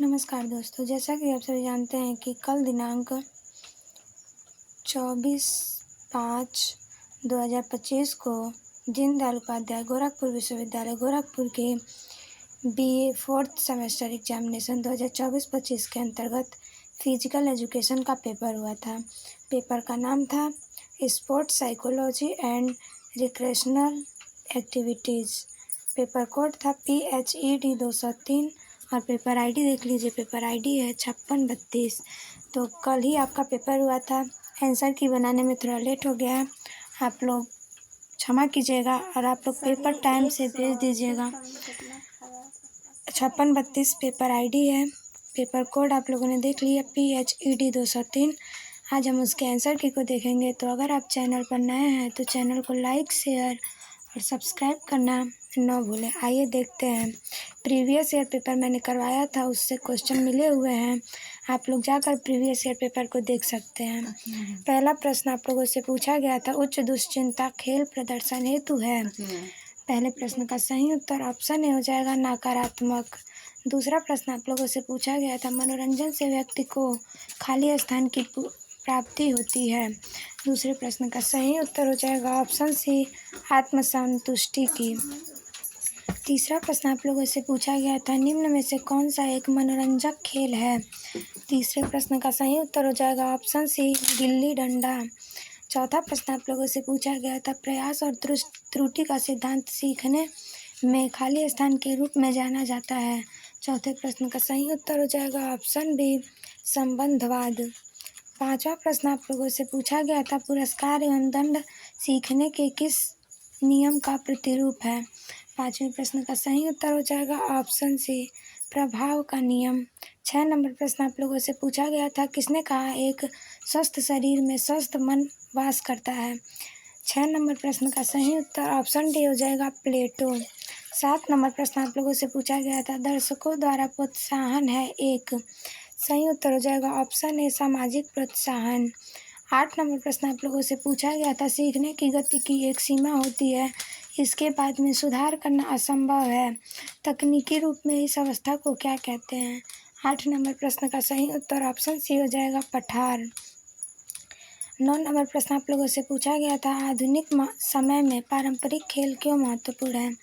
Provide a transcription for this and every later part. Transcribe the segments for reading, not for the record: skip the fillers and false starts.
नमस्कार दोस्तों, जैसा कि आप सभी जानते हैं कि कल दिनांक 24/5/2025 को दीनदयाल उपाध्याय गोरखपुर विश्वविद्यालय गोरखपुर के BA 4th सेमेस्टर एग्जामिनेशन 2024-25 के अंतर्गत फिजिकल एजुकेशन का पेपर हुआ था। पेपर का नाम था sports psychology and recreational activities. Paper code था PHED 203 और पेपर आईडी देख लीजिए, पेपर आईडी है 5632। तो कल ही आपका पेपर हुआ था। आंसर की बनाने में थोड़ा लेट हो गया है, आप लोग क्षमा कीजिएगा और आप लोग पेपर टाइम से भेज दीजिएगा। 5632 पेपर आईडी है, पेपर कोड आप लोगों ने देख लिया PHED 203। आज हम उसके आंसर की को देखेंगे। तो अगर आप चैनल पर नए हैं तो चैनल को लाइक, शेयर और सब्सक्राइब करना न भूलें। आइए देखते हैं। प्रीवियस ईयर पेपर मैंने करवाया था, उससे क्वेश्चन मिले हुए हैं, आप लोग जाकर प्रीवियस ईयर पेपर को देख सकते हैं। पहला प्रश्न आप लोगों से पूछा गया था, उच्च दुश्चिंता खेल प्रदर्शन हेतु है। पहले प्रश्न का सही उत्तर ऑप्शन ए हो जाएगा नकारात्मक। दूसरा प्रश्न आप लोगों से पूछा गया था, मनोरंजन से व्यक्ति को खाली स्थान की प्राप्ति होती है। दूसरे प्रश्न का सही उत्तर हो जाएगा ऑप्शन सी आत्मसंतुष्टि की। तीसरा प्रश्न आप लोगों से पूछा गया था, निम्न में से कौन सा एक मनोरंजक खेल है। तीसरे प्रश्न का सही उत्तर हो जाएगा ऑप्शन सी गिल्ली डंडा। चौथा प्रश्न आप लोगों से पूछा गया था, प्रयास और त्रुटि का सिद्धांत सीखने में खाली स्थान के रूप में जाना जाता है। चौथे प्रश्न का सही उत्तर हो जाएगा ऑप्शन बी संबंधवाद। पांचवा प्रश्न आप लोगों से पूछा गया था, पुरस्कार एवं दंड सीखने के किस नियम का प्रतिरूप है। पांचवें प्रश्न का सही उत्तर हो जाएगा ऑप्शन सी प्रभाव का नियम। 6 नंबर प्रश्न आप लोगों से पूछा गया था, किसने कहा एक स्वस्थ शरीर में स्वस्थ मन वास करता है। 6 नंबर प्रश्न का सही उत्तर ऑप्शन डी हो जाएगा प्लेटो। 7 नंबर प्रश्न आप लोगों से पूछा गया था, दर्शकों द्वारा प्रोत्साहन है एक। सही उत्तर हो जाएगा ऑप्शन ए सामाजिक प्रोत्साहन। 8 नंबर प्रश्न आप लोगों से पूछा गया था, सीखने की गति की एक सीमा होती है, इसके बाद में सुधार करना असंभव है, तकनीकी रूप में इस अवस्था को क्या कहते हैं। 8 नंबर प्रश्न का सही उत्तर ऑप्शन सी हो जाएगा पठार। 9 नंबर प्रश्न आप लोगों से पूछा गया था, आधुनिक समय में पारंपरिक खेल क्यों महत्वपूर्ण है।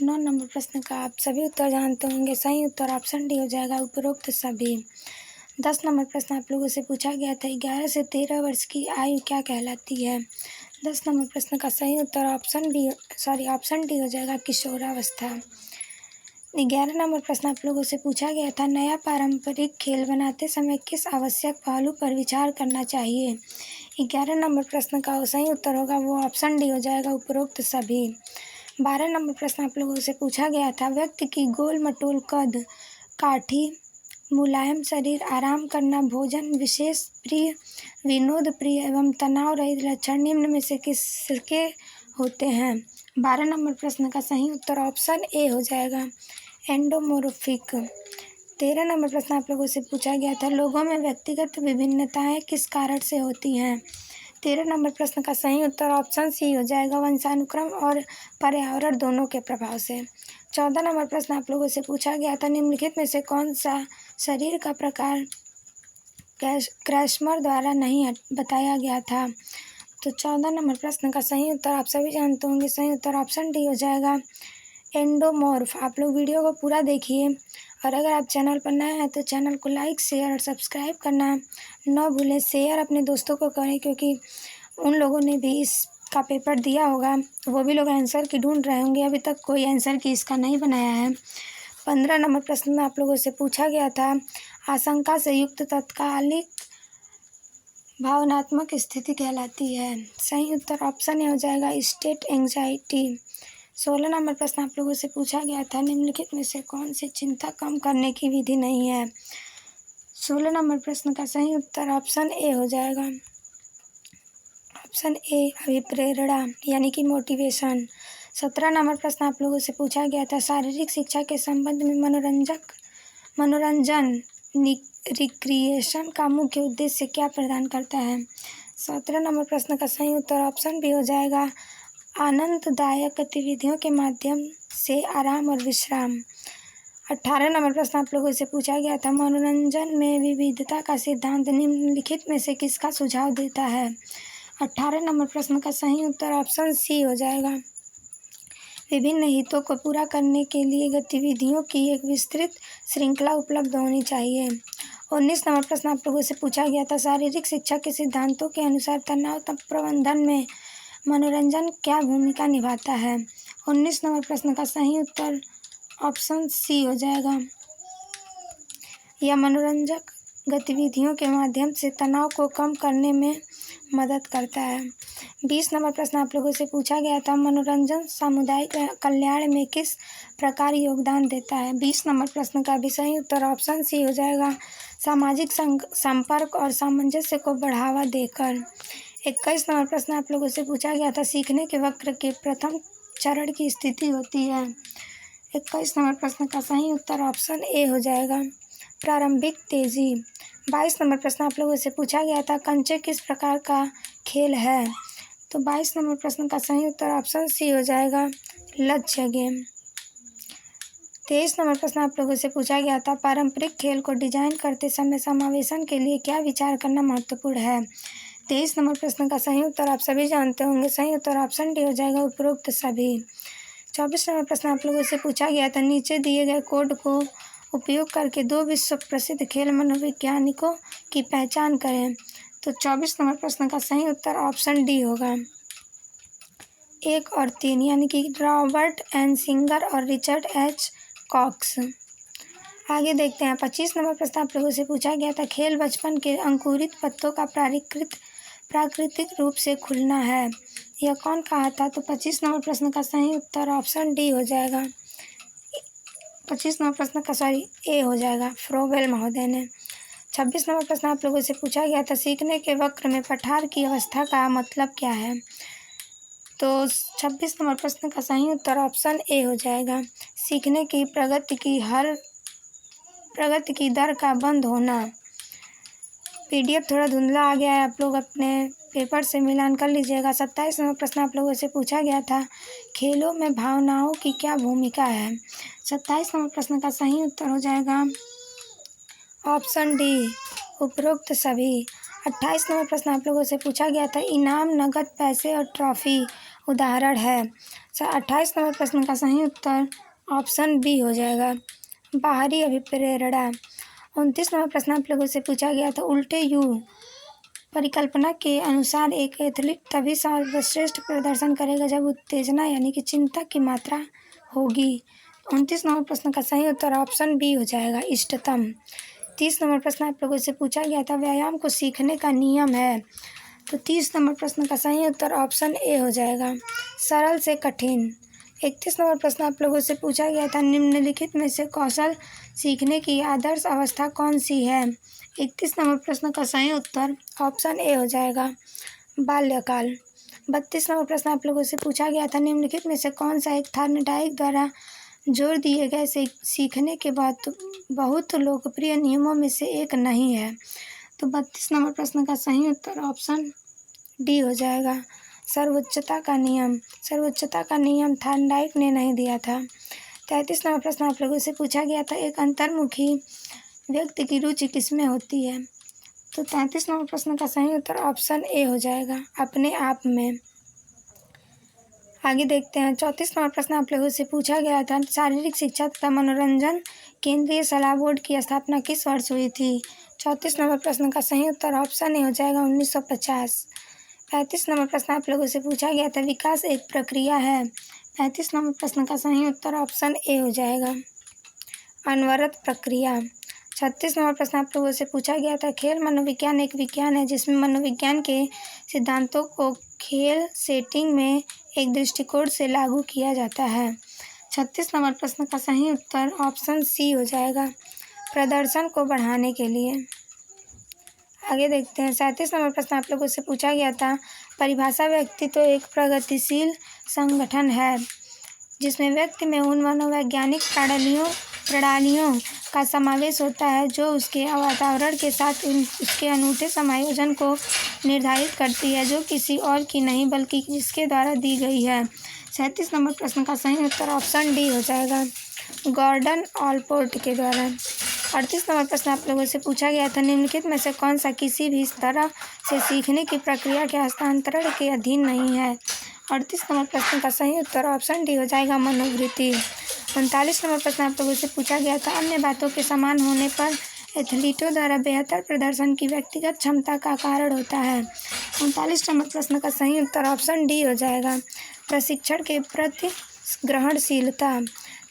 9 नंबर प्रश्न का आप सभी उत्तर जानते होंगे, सही उत्तर ऑप्शन डी हो जाएगा उपरोक्त सभी। 10 नंबर प्रश्न आप लोगों से पूछा गया था, 11 से 13 वर्ष की आयु क्या कहलाती है। 10 नंबर प्रश्न का सही उत्तर ऑप्शन डी हो जाएगा किशोरावस्था। 11 नंबर प्रश्न आप लोगों से पूछा गया था, नया पारंपरिक खेल बनाते समय किस आवश्यक पहलू पर विचार करना चाहिए। 11 नंबर प्रश्न का सही उत्तर होगा वो ऑप्शन डी हो जाएगा उपरोक्त सभी। 12 नंबर प्रश्न आप लोगों से पूछा गया था, व्यक्ति की गोल मटोल कद, काठी, मुलायम शरीर, आराम करना, भोजन विशेष प्रिय, विनोद प्रिय एवं तनाव रहित लक्षण निम्न में से किसके होते हैं। 12 नंबर प्रश्न का सही उत्तर ऑप्शन ए हो जाएगा एंडोमोर्फिक। 13 नंबर प्रश्न आप लोगों से पूछा गया था, लोगों में व्यक्तिगत विभिन्नताएं किस कारण से होती हैं। 13 नंबर प्रश्न का सही उत्तर ऑप्शन सी हो जाएगा वंशानुक्रम और पर्यावरण दोनों के प्रभाव से। 14 नंबर प्रश्न आप लोगों से पूछा गया था, निम्नलिखित में से कौन सा शरीर का प्रकार क्रैस्मर द्वारा नहीं बताया गया था। तो 14 नंबर प्रश्न का सही उत्तर आप सभी जानते होंगे, सही उत्तर ऑप्शन डी हो जाएगा एंडोमॉर्फ। आप लोग वीडियो को पूरा देखिए और अगर आप चैनल पर नए हैं तो चैनल को लाइक, शेयर और सब्सक्राइब करना न भूलें। शेयर अपने दोस्तों को करें, क्योंकि उन लोगों ने भी इसका पेपर दिया होगा, वो भी लोग आंसर की ढूंढ रहे होंगे, अभी तक कोई आंसर की इसका नहीं बनाया है। 15 नंबर प्रश्न में आप लोगों से पूछा गया था, आशंका से युक्त तत्कालिक भावनात्मक स्थिति कहलाती है। सही उत्तर ऑप्शन ए हो जाएगा स्टेट एंजाइटी। 16 नंबर प्रश्न आप लोगों से पूछा गया था, निम्नलिखित में से कौन सी चिंता कम करने की विधि नहीं है। 16 नंबर प्रश्न का सही उत्तर ऑप्शन ए हो जाएगा ऑप्शन ए अभिप्रेरणा यानी कि मोटिवेशन। 17 नंबर प्रश्न आप लोगों से पूछा गया था, शारीरिक शिक्षा के संबंध में मनोरंजन रिक्रिएशन का मुख्य उद्देश्य क्या प्रदान करता है। 17 नंबर प्रश्न का सही उत्तर ऑप्शन बी हो जाएगा आनंददायक गतिविधियों के माध्यम से आराम और विश्राम। 18 नंबर प्रश्न आप लोगों से पूछा गया था, मनोरंजन में विविधता का सिद्धांत निम्नलिखित में से किसका सुझाव देता है। 18 नंबर प्रश्न का सही उत्तर ऑप्शन सी हो जाएगा। विभिन्न हितों को पूरा करने के लिए गतिविधियों की एक विस्तृत श्रृंखला उपलब्ध होनी चाहिए। 19 नंबर प्रश्न आप लोगों से पूछा गया था, शारीरिक शिक्षा के सिद्धांतों के अनुसार तनाव प्रबंधन में मनोरंजन क्या भूमिका निभाता है। 19 नंबर प्रश्न का सही उत्तर ऑप्शन सी हो जाएगा। यह मनोरंजक गतिविधियों के माध्यम से तनाव को कम करने में मदद करता है। 20 नंबर प्रश्न आप लोगों से पूछा गया था, मनोरंजन सामुदायिक कल्याण में किस प्रकार योगदान देता है। 20 नंबर प्रश्न का भी सही उत्तर ऑप्शन सी हो जाएगा, सामाजिक संपर्क और सामंजस्य को बढ़ावा देकर। 21 नंबर प्रश्न आप लोगों से पूछा गया था, सीखने के वक्र के प्रथम चरण की स्थिति होती है। 21 नंबर प्रश्न का सही उत्तर ऑप्शन ए हो जाएगा, प्रारंभिक तेजी। 22 नंबर प्रश्न आप लोगों से पूछा गया था, कंचे किस प्रकार का खेल है। तो 22 नंबर प्रश्न का सही उत्तर ऑप्शन सी हो जाएगा, लक्ष्य गेम। 23 नंबर प्रश्न आप लोगों से पूछा गया था, पारंपरिक खेल को डिजाइन करते समय समावेशन के लिए क्या विचार करना महत्वपूर्ण है। 23 नंबर प्रश्न का सही उत्तर आप सभी जानते होंगे, सही उत्तर ऑप्शन डी हो जाएगा, उपरोक्त सभी। 24 नंबर प्रश्न आप लोगों से पूछा गया था, नीचे दिए गए कोड को उपयोग करके 2 विश्व प्रसिद्ध खेल मनोवैज्ञानिकों की पहचान करें। तो 24 नंबर प्रश्न का सही उत्तर ऑप्शन डी होगा, 1 और 3, यानी कि रॉबर्ट एन सिंगर और रिचर्ड एच कॉक्स। आगे देखते हैं 25 नंबर प्रश्न आप लोगों से पूछा गया था, खेल बचपन के अंकुरित पत्तों का प्राकृतिक रूप से खुलना है, यह कौन कहा था। तो 25 नंबर प्रश्न का सही उत्तर ऑप्शन डी हो जाएगा, 25 नंबर प्रश्न का ए हो जाएगा, फ्रोबेल महोदय ने। 26 नंबर प्रश्न आप लोगों से पूछा गया था, सीखने के वक्र में पठार की अवस्था का मतलब क्या है। तो 26 नंबर प्रश्न का सही उत्तर ऑप्शन ए हो जाएगा, सीखने की प्रगति की दर का बंद होना। PDF थोड़ा धुंधला आ गया है, आप लोग अपने पेपर से मिलान कर लीजिएगा। 27 नंबर प्रश्न आप लोगों से पूछा गया था, खेलों में भावनाओं की क्या भूमिका है। 27 नंबर प्रश्न का सही उत्तर हो जाएगा ऑप्शन डी, उपरोक्त सभी। 28 नंबर प्रश्न आप लोगों से पूछा गया था, इनाम नगद पैसे और ट्रॉफी उदाहरण है। 28 नंबर प्रश्न का सही उत्तर ऑप्शन बी हो जाएगा, बाहरी अभिप्रेरणा। 29 नंबर प्रश्न आप लोगों से पूछा गया था, उल्टे यू परिकल्पना के अनुसार एक एथलीट तभी सर्वश्रेष्ठ प्रदर्शन करेगा जब उत्तेजना यानी कि चिंता की मात्रा होगी। 29 नंबर प्रश्न का सही उत्तर ऑप्शन बी हो जाएगा, इष्टतम। 30 नंबर प्रश्न आप लोगों से पूछा गया था, व्यायाम को सीखने का नियम है। तो 30 नंबर प्रश्न का सही उत्तर ऑप्शन ए हो जाएगा, सरल से कठिन। 31 नंबर प्रश्न आप लोगों से पूछा गया था, निम्नलिखित में से कौशल सीखने की आदर्श अवस्था कौन सी है। 31 नंबर प्रश्न का सही उत्तर ऑप्शन ए हो जाएगा, बाल्यकाल। 32 नंबर प्रश्न आप लोगों से पूछा गया था, निम्नलिखित में से कौन सा एक थॉर्नडाइक द्वारा जोर दिए गए सीखने के बाद बहुत लोकप्रिय नियमों में से एक नहीं है। तो 32 नंबर प्रश्न का सही उत्तर ऑप्शन डी हो जाएगा, सर्वोच्चता का नियम। सर्वोच्चता का नियम थॉर्नडाइक ने नहीं दिया था। 33 नंबर प्रश्न आप लोगों से पूछा गया था, एक अंतर्मुखी व्यक्ति की रुचि किसमें होती है। तो 33 नंबर प्रश्न का सही उत्तर ऑप्शन ए हो जाएगा, अपने आप में। आगे देखते हैं 34 नंबर प्रश्न आप लोगों से पूछा गया था, शारीरिक शिक्षा तथा मनोरंजन केंद्रीय सलाह बोर्ड की स्थापना किस वर्ष हुई थी। 34 नंबर प्रश्न का सही उत्तर ऑप्शन ए हो जाएगा, 1950। 35 नंबर प्रश्न आप लोगों से पूछा गया था, विकास एक प्रक्रिया है। 35 नंबर प्रश्न का सही उत्तर ऑप्शन ए हो जाएगा, अनवरत प्रक्रिया। 36 नंबर प्रश्न आप लोगों से पूछा गया था, खेल मनोविज्ञान एक विज्ञान है जिसमें मनोविज्ञान के सिद्धांतों को खेल सेटिंग में एक दृष्टिकोण से लागू किया जाता है। 36 नंबर प्रश्न का सही उत्तर ऑप्शन सी हो जाएगा, प्रदर्शन को बढ़ाने के लिए। आगे देखते हैं 37 नंबर प्रश्न आप लोगों से पूछा गया था, परिभाषा व्यक्ति तो एक प्रगतिशील संगठन है जिसमें व्यक्ति में उन मनोवैज्ञानिक प्रणालियों का समावेश होता है जो उसके वातावरण के साथ उसके अनूठे समायोजन को निर्धारित करती है, जो किसी और की नहीं बल्कि जिसके द्वारा दी गई है। 37 नंबर प्रश्न का सही उत्तर ऑप्शन डी हो जाएगा, गॉर्डन ऑलपोर्ट के द्वारा। 38 नंबर प्रश्न आप लोगों से पूछा गया था, निम्नलिखित में से कौन सा किसी भी तरह से सीखने की प्रक्रिया के हस्तांतरण के अधीन नहीं है। 38 नंबर प्रश्न का सही उत्तर ऑप्शन डी हो जाएगा, मनोवृत्ति। 39 नंबर प्रश्न आप लोगों से पूछा गया था, अन्य बातों के समान होने पर एथलीटों द्वारा बेहतर प्रदर्शन की व्यक्तिगत क्षमता का कारण होता है। 39 नंबर प्रश्न का सही उत्तर ऑप्शन डी हो जाएगा, प्रशिक्षण के प्रति ग्रहणशीलता।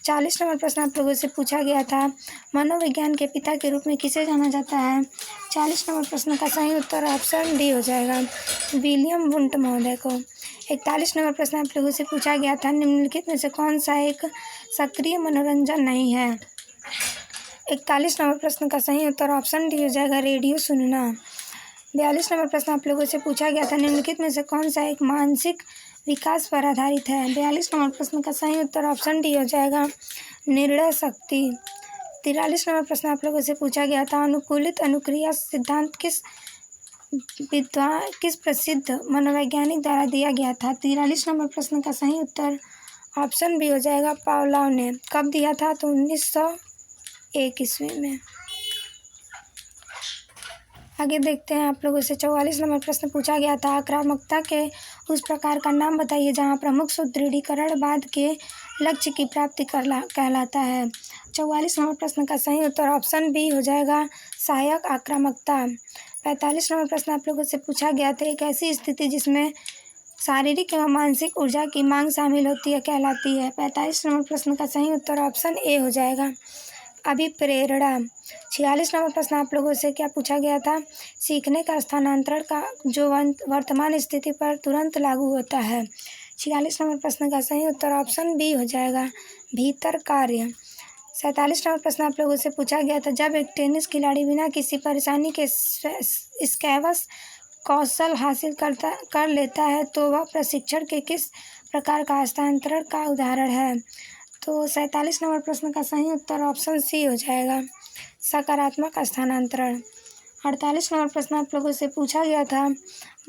40 नंबर प्रश्न आप लोगों से पूछा गया था, मनोविज्ञान के पिता के रूप में किसे जाना जाता है। 40 नंबर प्रश्न का सही उत्तर ऑप्शन डी हो जाएगा, विलियम वुंट महोदय को। 41 नंबर प्रश्न आप लोगों से पूछा गया था, निम्नलिखित में से कौन सा एक सक्रिय मनोरंजन नहीं है। 41 नंबर प्रश्न का सही उत्तर ऑप्शन डी हो जाएगा, रेडियो सुनना। 42 नंबर प्रश्न आप लोगों से पूछा गया था, निम्नलिखित में से कौन सा एक मानसिक विकास पर आधारित है। 42 नंबर प्रश्न का सही उत्तर ऑप्शन डी हो जाएगा, निर्णय शक्ति। 43 नंबर प्रश्न आप लोगों से पूछा गया था, अनुकूलित अनुक्रिया सिद्धांत किस प्रसिद्ध मनोवैज्ञानिक द्वारा दिया गया था। 43 नंबर प्रश्न का सही उत्तर ऑप्शन बी हो जाएगा, पावलोव ने। कब दिया था, तो 1901 ईस्वी में। आगे देखते हैं आप लोगों से 44 नंबर प्रश्न पूछा गया था, आक्रामकता के उस प्रकार का नाम बताइए जहां प्रमुख सुदृढ़ीकरणवाद के लक्ष्य की प्राप्ति कहलाता है। 44 नंबर प्रश्न का सही उत्तर ऑप्शन बी हो जाएगा, सहायक आक्रामकता। 45 नंबर प्रश्न आप लोगों से पूछा गया था, एक ऐसी स्थिति जिसमें शारीरिक एवं मानसिक ऊर्जा की मांग शामिल होती है कहलाती है। 45 नंबर प्रश्न का सही उत्तर ऑप्शन ए हो जाएगा, अभिप्रेरणा। 46 नंबर प्रश्न आप लोगों से क्या पूछा गया था, सीखने का स्थानांतरण का जो वर्तमान स्थिति पर तुरंत लागू होता है। 46 नंबर प्रश्न का सही उत्तर ऑप्शन बी हो जाएगा, भीतर कार्य। 47 नंबर प्रश्न आप लोगों से पूछा गया था, जब एक टेनिस खिलाड़ी बिना किसी परेशानी के स्क्वैश कौशल हासिल कर लेता है तो वह प्रशिक्षण के किस प्रकार का हस्तांतरण का उदाहरण है। तो 47 नंबर प्रश्न का सही उत्तर ऑप्शन सी हो जाएगा, सकारात्मक स्थानांतरण। 48 नंबर प्रश्न आप लोगों से पूछा गया था,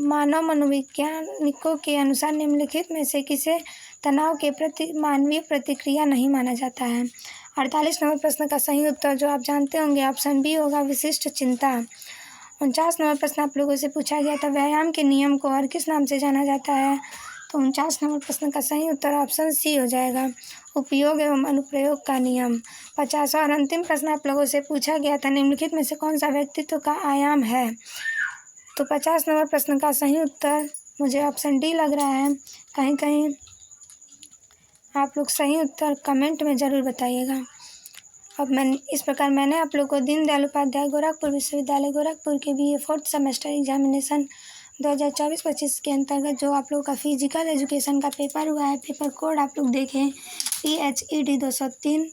मानव मनोवैज्ञानिकों के अनुसार निम्नलिखित में से किसे तनाव के प्रति मानवीय प्रतिक्रिया नहीं माना जाता है। 48 नंबर प्रश्न का सही उत्तर जो आप जानते होंगे ऑप्शन बी होगा, विशिष्ट चिंता। 49 नंबर प्रश्न आप लोगों से पूछा गया था, व्यायाम के नियम को और किस नाम से जाना जाता है। तो 49 नंबर प्रश्न का सही उत्तर ऑप्शन सी हो जाएगा, उपयोग एवं अनुप्रयोग का नियम। 50 और अंतिम प्रश्न आप लोगों से पूछा गया था, निम्नलिखित में से कौन सा व्यक्तित्व का आयाम है। तो 50 नंबर प्रश्न का सही उत्तर मुझे ऑप्शन डी लग रहा है, कहीं कहीं आप लोग सही उत्तर कमेंट में ज़रूर बताइएगा। अब इस प्रकार मैंने आप लोग को दीनदयाल उपाध्याय गोरखपुर विश्वविद्यालय गोरखपुर के BA 4th सेमेस्टर एग्जामिनेशन 2024-25 के अंतर्गत जो आप लोग का फिजिकल एजुकेशन का पेपर हुआ है, पेपर कोड आप लोग देखें PHED 203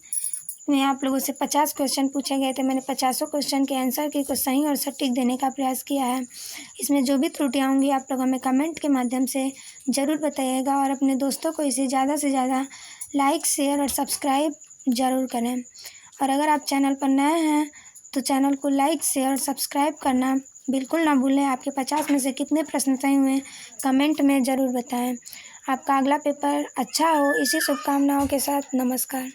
में आप लोगों से 50 क्वेश्चन पूछे गए थे। मैंने 50 क्वेश्चन के आंसर की को सही और सटीक देने का प्रयास किया है। इसमें जो भी त्रुटियाँ होंगी आप लोग हमें कमेंट के माध्यम से ज़रूर बताइएगा और अपने दोस्तों को इसे ज़्यादा से ज़्यादा लाइक, शेयर और सब्सक्राइब ज़रूर करें। और अगर आप चैनल पर नए हैं तो चैनल को लाइक, शेयर और सब्सक्राइब करना बिल्कुल ना भूलें। आपके 50 में से कितने प्रश्न सही हुए कमेंट में ज़रूर बताएं। आपका अगला पेपर अच्छा हो, इसी शुभकामनाओं के साथ नमस्कार।